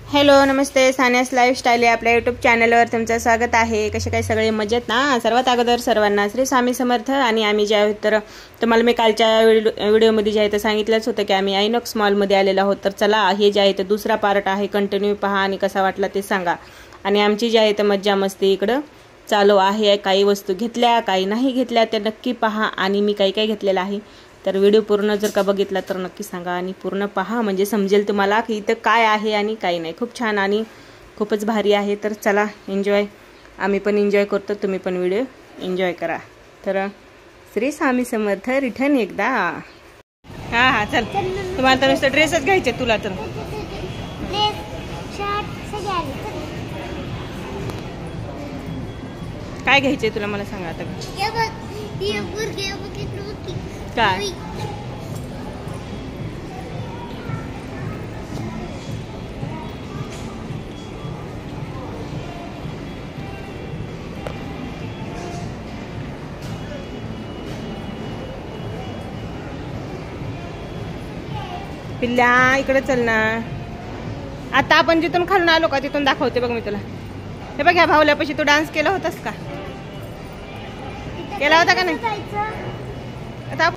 Hello नमस्ते, सान्यास lifestyle या आपल्या YouTube चॅनलवर तुमचं स्वागत आहे। कसे काय सगळे मजेत ना? सर्वात अगोदर सर्वांना श्री स्वामी समर्थ। आणि आम्ही जे आहोत तर तुम्हाला मी कालच्या व्हिडिओमध्ये जे आहे ते सांगितलंच होतं की आम्ही आयनॉक्स मॉलमध्ये आलेलो आहोत। तर चला, हे जे आहे ते दुसरा पार्ट आहे, कंटिन्यू पहा आणि कसा वाटला ते सांगा। आणि आमची जी आहे ते मज्जा मस्ती इकडं चालू आहे। काही वस्तू घेतल्या, काही नाही घेतल्या ते नक्की पहा। आणि मी काही घेतलेलं आहे, तर व्हिडिओ पूर्ण जर का बघितला तर नक्की सांगा आणि पूर्ण पहा, म्हणजे समजेल तुम्हाला की इथं काय आहे आणि काय नाही। खूप छान आणि खूपच भारी आहे। तर चला एन्जॉय, आम्ही पण एन्जॉय करतो, तुम्ही पण व्हिडिओ एन्जॉय करा। तर श्री स्वामी समर्थ रिटर्न एकदा। हा चल, तुम्हाला तर नुसतं ड्रेसच घ्यायचे तुला तर काय घ्यायचे तुला मला सांगा आता। काय पिल्ल्या इकडे चल ना। आता आपण जिथून खालून आलो का तिथून दाखवते बघ मी तुला। हे बघ, ह्या भावल्यापाशी तू डान्स केला होतास का? केला होता का नाही? आता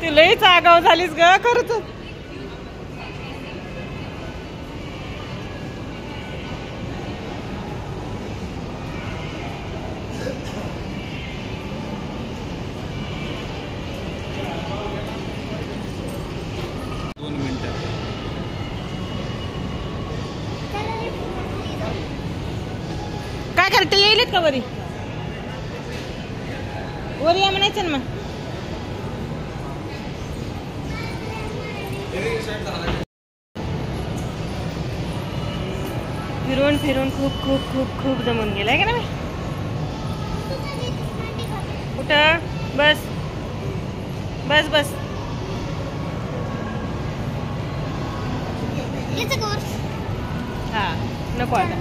तू लईच आगाव झालीस ग खरंच। काय करते, येईल का वरी? वरी या म्हणायचं ना मग। फिरून फिरून खूप खूप खूप खूप जमून गेलाय का ना मी। कुठं? बस बस बस। हा नको आता।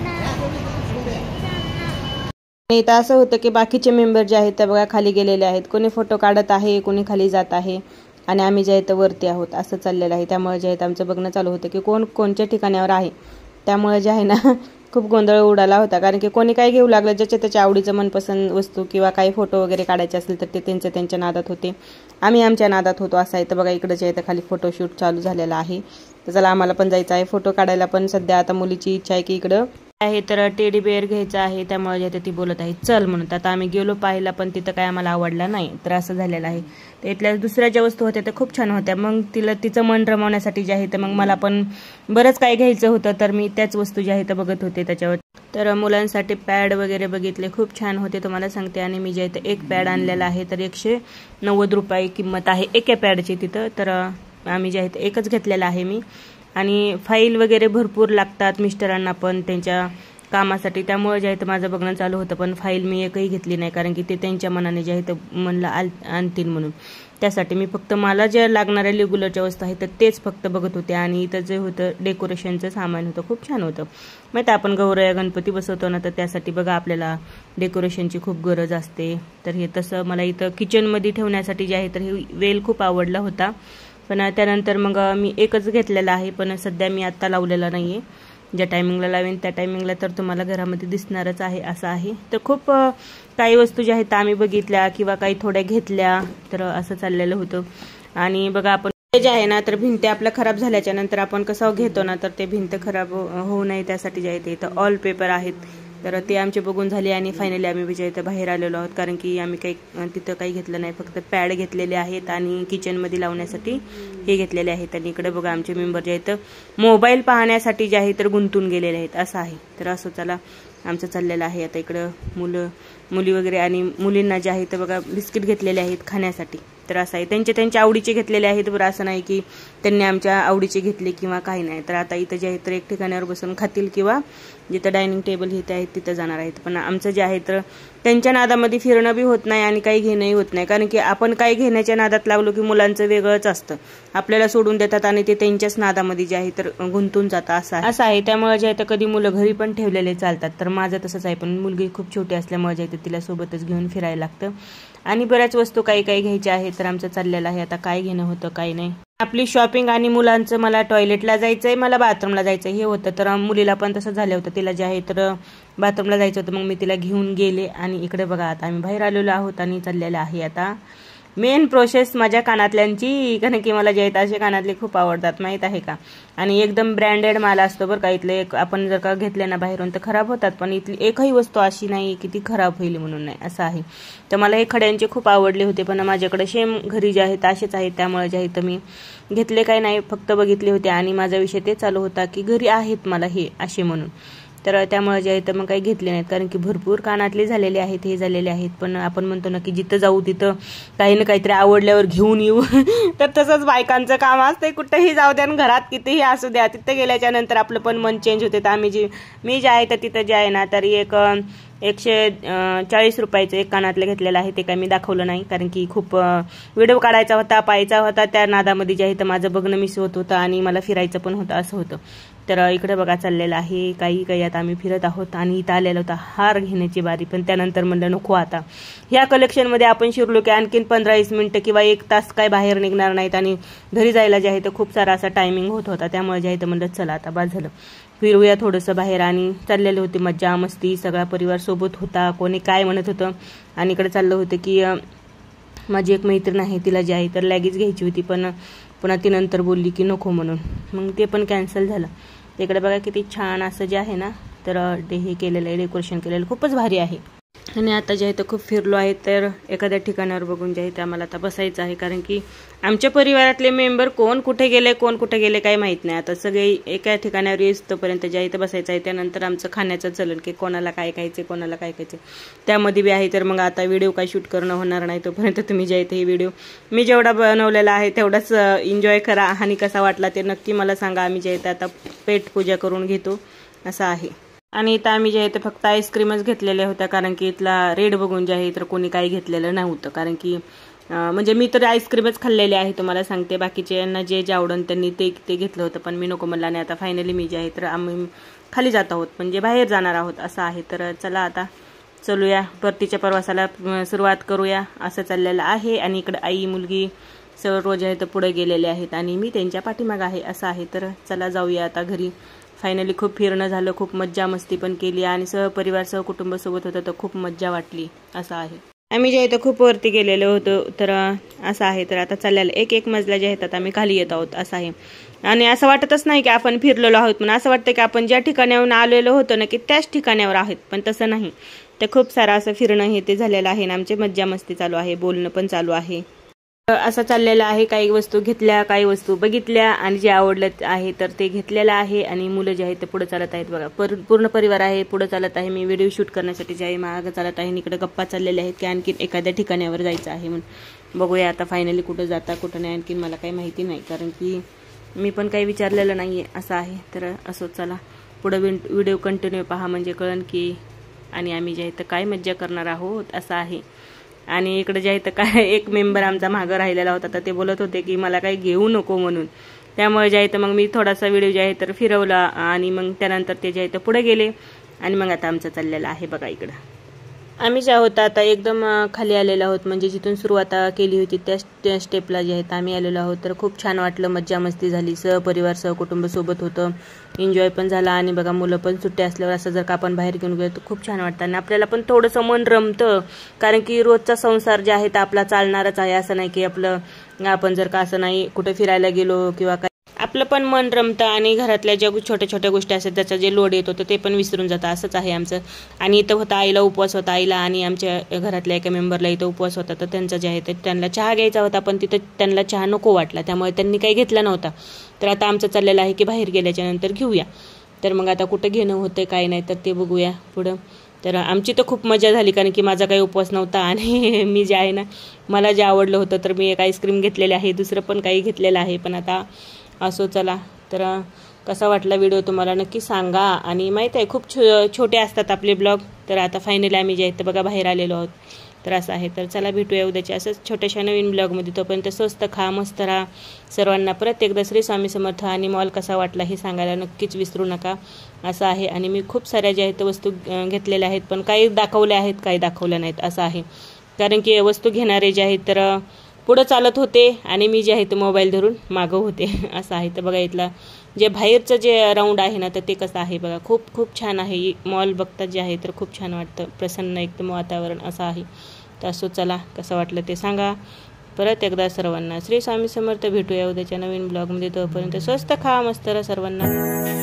इथं असं होतं की बाकीचे मेंबर जे आहेत ते बघा खाली गेलेले आहेत। कोणी फोटो काढत आहे, कोणी खाली जात आहे आणि आम्ही जे आहे तर वरती आहोत, असं चाललेलं आहे। त्यामुळे जे आहे आमचं बघणं चालू होतं की कोण कोणत्या ठिकाणावर आहे। त्यामुळे जे आहे ना खूप गोंधळ उडाला होता, कारण की कोणी काय घेऊ लागलं, ज्याच्या त्याच्या आवडीचं मनपसंत वस्तू किंवा काही फोटो वगैरे काढायचे असेल तर ते त्यांच्या नादात होते, आम्ही आमच्या नादात होतो असं आहे। तर बघा इकडे जे आहे तर खाली फोटोशूट चालू झालेला आहे। तर चला, आम्हाला पण जायचं आहे फोटो काढायला। पण सध्या आता मुलीची इच्छा आहे की इकडं आहे तर टेडी बेअर घ्यायचं आहे, त्यामुळे जे ती बोलत आहे चल म्हणून। आता आम्ही गेलो पाहायला, पण तिथं काय आम्हाला आवडला नाही, तर असं झालेलं आहे। तर इथल्या दुसऱ्या ज्या वस्तू होत्या त्या खूप छान होत्या। मग तिचं मन रमवण्यासाठी जे आहे तर मग मला पण बरंच काय घ्यायचं होतं, तर मी त्याच वस्तू ज्या आहेत बघत होते त्याच्यावर। तर मुलांसाठी पॅड वगैरे बघितले, खूप छान होते तुम्हाला सांगते। आणि मी जे आहे एक पॅड आणलेला आहे, तर 190 रुपये किंमत आहे एका पॅडची तिथं। तर आम्ही जे आहे एकच घेतलेला आहे मी। आणि फाईल वगैरे भरपूर लागतात मिस्टरांना पण त्यांच्या कामासाठी, त्यामुळे जे आहे तर माझं बघणं चालू होतं। पण फाईल मी एकही घेतली नाही, कारण की ते त्यांच्या मनाने जे आहे तर म्हणलं आणतील म्हणून। त्यासाठी मी फक्त मला ज्या लागणाऱ्या रेग्युलरच्या वस्तू आहेत तर तेच फक्त बघत होते। आणि इथं जे होतं डेकोरेशनचं सामान होतं, खूप छान होतं। माहिती आपण गौरया गणपती बसवतो ना, तर त्यासाठी बघा आपल्याला डेकोरेशनची खूप गरज असते। तर हे तसं मला इथं किचनमध्ये ठेवण्यासाठी जे आहे तर हे वेल खूप आवडला होता। पण त्यानंतर मग मी एकच घेतलेला आहे, पण सध्या मी आत्ता लावलेला नाही आहे। ज्या टायमिंगला लावेन त्या टायमिंगला तर तुम्हाला घरामध्ये दिसणारच आहे, असं आहे। तर खूप काही वस्तू ज्या आहेत आम्ही बघितल्या किंवा काही थोड्या घेतल्या, तर असं चाललेलं होतं। आणि बघा आपण जे आहे ना, तर भिंती आपल्या खराब झाल्याच्या नंतर आपण कसं घेतो ना, तर ते भिंत खराब होऊ नये त्यासाठी जे आहे ते इथं ऑल पेपर आहेत, तर ते आमचे बघून झाले। आणि फायनली आम्ही विजय इथं बाहेर आलेलो आहोत, कारण की आम्ही काही तिथं काही घेतलं नाही, फक्त पॅड घेतलेले आहेत आणि किचनमध्ये लावण्यासाठी हे घेतलेले आहेत। आणि इकडे बघा आमचे मेंबर जे आहेत मोबाईल पाहण्यासाठी जे आहे तर गुंतून गेलेले आहेत, असं आहे। तर असं चला, आमचं चाललेलं आहे आता इकडं मुली वगैरे। आणि मुलींना जे आहे तर बघा बिस्किट घेतलेले आहेत खाण्यासाठी, तर असं आहे त्यांच्या आवडीचे घेतलेले आहेत बरं, असं नाही की त्यांनी आमच्या आवडीचे घेतले किंवा काही नाही। तर आता इथं जे आहे तर एक ठिकाणावर बसून खातील किंवा जिथं डायनिंग टेबल इथे आहेत तिथं जाणार आहेत। पण आमचं जे आहे तर त्यांच्या नादामध्ये फिरणं बी होत नाही आणि काही घेणंही होत नाही, कारण की आपण काही घेण्याच्या नादात लागलो की मुलांचं वेगळंच असतं, आपल्याला सोडून देतात आणि ते त्यांच्याच नादामध्ये जे आहे तर गुंतून जातं असं आहे. त्यामुळे जे आहे तर कधी मुलं घरी पण ठेवलेले चालतात, तर माझं तसंच आहे. पण मुलगी खूप छोटी असल्यामुळे जे आहे तर तिला सोबतच घेऊन फिरायला लागतं आणि बऱ्याच वस्तू काही घ्यायच्या आहेत, तर आमचं चाललेलं आहे आता काय घेणं होतं काय नाही. आपली शॉपिंग आणि मुलांचं, मला टॉयलेटला जायचंय, मला बाथरूमला जायचं हे होतं, तर मुलीला पण तसं झालं होतं. तिला जे आहे तर बाथरूमला जायचं होतं, मग मी तिला घेऊन गेले. आणि इकडे बघा आता आम्ही बाहेर आलेलो आहोत आणि चाललेलं आहे आता मेन प्रोसेस माझ्या कानातल्यांची, कारण की मला जे आहेत असे कानातले खूप आवडतात, माहीत आहे का. आणि एकदम ब्रँडेड माल असतो बरं का इथले. आपण जर का घेतले ना बाहेरून तर खराब होतात, पण इथली एकही वस्तू अशी नाही की ती खराब होईल म्हणून नाही, असं आहे. तर मला हे खड्यांचे खूप आवडले होते, पण माझ्याकडे सेम घरी जे आहेत असेच आहेत, त्यामुळे जे आहे तर मी घेतले काही नाही, फक्त बघितले होते. आणि माझा विषय ते चालू होता की घरी आहेत मला हे असे म्हणून, तर त्यामुळे जे आहे तर मग काही घेतले नाहीत, कारण की भरपूर कानातले झालेले आहेत, हे झालेले आहेत. पण आपण म्हणतो ना की जिथं जाऊ तिथं काही ना काहीतरी आवडल्यावर घेऊन येऊ तर तसंच बायकांचं काम असते, कुठेही जाऊ द्या, घरात कितीही असू द्या, तिथं गेल्याच्या नंतर आपलं पण मन चेंज होते. तर मी जे आहे तर तिथं जे आहे ना, तरी 140 रुपयाचं एक कानातलं घेतलेलं आहे. ते काय मी दाखवलं नाही, कारण की खूप व्हिडिओ काढायचा होता, पाहायचा होता, त्या नादामध्ये जे आहे तर माझं बघणं मिस होत होतं आणि मला फिरायचं पण होतं, असं होतं. तर इकडे बघा चाललेलं आहे काही आता आम्ही फिरत आहोत. आणि इथं आलेलं होतं हार घेण्याची बारी, पण त्यानंतर म्हणलं नको, आता ह्या कलेक्शनमध्ये आपण शिरलो की आणखीन 15-20 मिनिटं किंवा 1 तास काय बाहेर निघणार नाहीत, आणि घरी जायला जे आहे तर खूप सारा असा टायमिंग होत होता. त्यामुळे जे आहे तर म्हणलं चला आता बाद झालं, फिरूया थोडंसं बाहेर. आणि चाललेले होते मज्जा मस्ती, सगळा परिवार सोबत होता, कोणी काय म्हणत होतं. आणि इकडे चाललं होतं की माझी एक मैत्रीण आहे, तिला जे आहे तर लॅगेज घ्यायची होती, पण पुन्हा ती नंतर बोलली की नको म्हणून, मग ते पण कॅन्सल झालं. इकडे बघा किती छान असं जे आहे ना तर हे केलेलं आहे, डेकोरेशन केलेलं खूपच भारी आहे. आणि आता जे आहे तर खूप फिरलो आहे, तर एखाद्या ठिकाणावर बघून जे आहे ते आम्हाला आता बसायचं आहे, कारण की आमच्या परिवारातले मेंबर कोण कुठे गेले काही माहीत नाही. आता सगळे एका ठिकाणावर येईस्तोपर्यंत जे आहे ते बसायचं आहे. त्यानंतर आमचं खाण्याचं चलन की कोणाला काय खायचं, कोणाला काय खायचं त्यामध्ये बी आहे. तर मग आता व्हिडिओ काय शूट करणं होणार नाही, तोपर्यंत तुम्ही जे आहे ते हे व्हिडिओ मी जेवढा बनवलेला आहे तेवढाच एन्जॉय करा, आणि कसा वाटला ते नक्की मला सांगा. आम्ही जे आहे ते आता पेट पूजा करून घेतो असं आहे. आणि इथं आम्ही जे आहे ते फक्त आईस्क्रीमच घेतलेल्या होत्या, कारण की इथला रेट बघून जे आहे तर कोणी काही घेतलेलं नव्हतं. कारण की म्हणजे मी तर आईस्क्रीमच खाल्लेले आहे तुम्हाला सांगते, बाकीचे यांना जे आवडून त्यांनी ते घेतलं होतं, पण मी नको म्हणला. आणि आता फायनली मी जे आहे तर आम्ही खाली जात आहोत, म्हणजे बाहेर जाणार आहोत असं आहे. तर चला आता चलूया, परतीच्या प्रवासाला सुरुवात करूया असं चाललेलं आहे. आणि इकडे आई मुलगी सर्व जे आहे तर पुढे गेलेले आहेत आणि मी त्यांच्या पाठीमाग आहे असं आहे. तर चला जाऊया आता घरी. फायनली खूप फिरणं झालं, खूप मज्जा मस्ती पण केली आणि सहपरिवार सहकुटुंब सोबत होतं तर खूप मज्जा वाटली असं आहे. आम्ही जे आहे तर खूप वरती गेलेलो होतो, तर असं आहे. तर आता चाललेलं एक मजला जे आहेत आम्ही खाली येत आहोत असं आहे. आणि असं वाटतच नाही की आपण फिरलेलो आहोत, पण असं वाटतं की आपण ज्या ठिकाणाहून आलेलो होतो ना की त्याच ठिकाणावर आहेत, पण तसं नाही. तर खूप सारं असं फिरणं हे ते झालेलं आहे आणि आमची मज्जा मस्ती चालू आहे, बोलणं पण चालू आहे. असं चाललेलं आहे. काही वस्तू घेतल्या, काही वस्तू बघितल्या आणि जे आवडलं आहे तर ते घेतलेलं आहे. आणि मुलं जे आहेत ते पुढे चालत आहेत बघा, पूर्ण परिवार आहे पुढे चालत आहे. मी व्हिडिओ शूट करण्यासाठी जे आहे मागं चालत आहे. इकडे गप्पा चाललेल्या आहेत की आणखीन एखाद्या ठिकाणावर जायचं आहे म्हणून. बघूया आता फायनली कुठं जाता कुठं नाही, आणखीन मला काही माहिती नाही, कारण की मी पण काही विचारलेलं नाही आहे असं आहे. तर असो चला पुढे व्हिडिओ कंटिन्यू पहा, म्हणजे कळन की आणि आम्ही जे आहे तर काय मज्जा करणार आहोत असं आहे. आणि इकडे जे आहे तर काय एक मेंबर आमचा मागं राहिलेला होता, तर ते बोलत होते की मला काही घेऊ नको म्हणून. त्यामुळे जे आहे तर मग मी थोडासा व्हिडिओ जे आहे तर फिरवला आणि मग त्यानंतर ते जे आहे तर पुढे गेले. आणि मग आता आमचं चाललेलं आहे बघा. इकडं आम्ही जे आहोत आता एकदम खाली आलेलो आहोत, म्हणजे जिथून सुरुवात केली होती त्या स्टेपला जे आहेत आम्ही आलेलो आहोत. तर खूप छान वाटलं, मज्जा मस्ती झाली, सहपरिवार सहकुटुंब सोबत होतं, एन्जॉय पण झाला. आणि बघा मुलं पण सुट्टी असल्यावर असं जर का आपण बाहेर घेऊन गेलो तर खूप छान वाटतं आणि आपल्याला पण थोडंसं मन रमतं, कारण की रोजचा संसार जे आहे तर आपला चालणारच आहे. असं नाही की आपलं आपण जर का असं नाही कुठे फिरायला गेलो किंवा काय, आपलं पण मन रमतं आणि घरातल्या ज्या छोट्या छोट्या गोष्टी असतात त्याचा जे लोड येत होतं ते पण विसरून जातं. असंच आहे आमचं. आणि इथं होता आईला उपवास होता, आईला आणि आमच्या घरातल्या एका मेंबरला इथं उपवास होता, तर त्यांचा जे आहे ते त्यांना चहा घ्यायचा होता, पण तिथं त्यांना चहा नको वाटला, त्यामुळे त्यांनी काही घेतला नव्हता. तर आता आमचं चाललेलं आहे की बाहेर गेल्याच्या नंतर घेऊया. तर मग आता कुठं घेणं होतं काय नाही तर ते बघूया पुढं. तर आमची तर खूप मजा झाली, कारण की माझा काही उपवास नव्हता आणि मी जे आहे ना मला जे आवडलं होतं तर मी एक आईस्क्रीम घेतलेले आहे, दुसरं पण काही घेतलेलं आहे. पण आता असो चला, तर कसा वाटला व्हिडिओ तुम्हाला नक्की सांगा. आणि माहीत आहे खूप छोटे असतात आपले ब्लॉग. तर आता फायनली आम्ही जे आहे बघा बाहेर आलेलो आहोत. तर असं आहे. तर चला भेटूया उद्याच्या असंच छोट्याशा नवीन ब्लॉगमध्ये. तोपर्यंत स्वस्त खा, मस्त राहा. सर्वांना परत एकदा श्री स्वामी समर्थ. आणि मॉल कसा वाटला हे सांगायला नक्कीच विसरू नका. असं आहे. आणि मी खूप साऱ्या ज्या आहेत वस्तू घेतलेल्या आहेत, पण काही दाखवल्या आहेत काही दाखवल्या नाहीत असं आहे. कारण की वस्तू घेणारे जे आहेत तर पुढं चालत होते आणि मी जे आहे ते मोबाईल धरून मागं होते असं आहे. तर बघा इथला जे बाहेरचं जे राऊंड आहे ना तर ते कसं आहे बघा, खूप खूप छान आहे. मॉल बघतात जे आहे तर खूप छान वाटतं, प्रसन्न एकदम वातावरण असं आहे. तर असो चला, कसं वाटलं ते सांगा. परत एकदा सर्वांना श्री स्वामी समर्थ. भेटूया उद्याच्या नवीन ब्लॉगमध्ये. तोपर्यंत स्वस्त खा, मस्त राहा सर्वांना.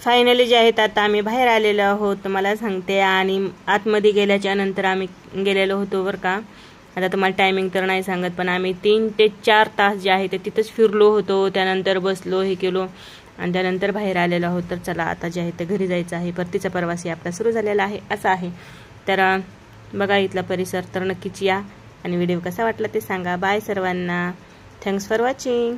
फायनली जे आहेत आता आम्ही बाहेर आलेलो आहोत मला सांगते. आणि आतमध्ये गेल्याच्या नंतर आम्ही गेलेलो होतो बरं का. आता तुम्हाला टायमिंग तर नाही सांगत, पण आम्ही 3 ते 4 तास जे आहे ते तिथंच फिरलो होतो. त्यानंतर बसलो, हे केलो आणि त्यानंतर बाहेर आलेलो आहोत. तर चला आता जे आहे ते घरी जायचं आहे. परतीचा प्रवासी आपला सुरू झालेला आहे असं आहे. तर बघा इथला परिसर तर नक्कीच या. आणि व्हिडिओ कसा वाटला ते सांगा. बाय सर्वांना. Thanks for watching.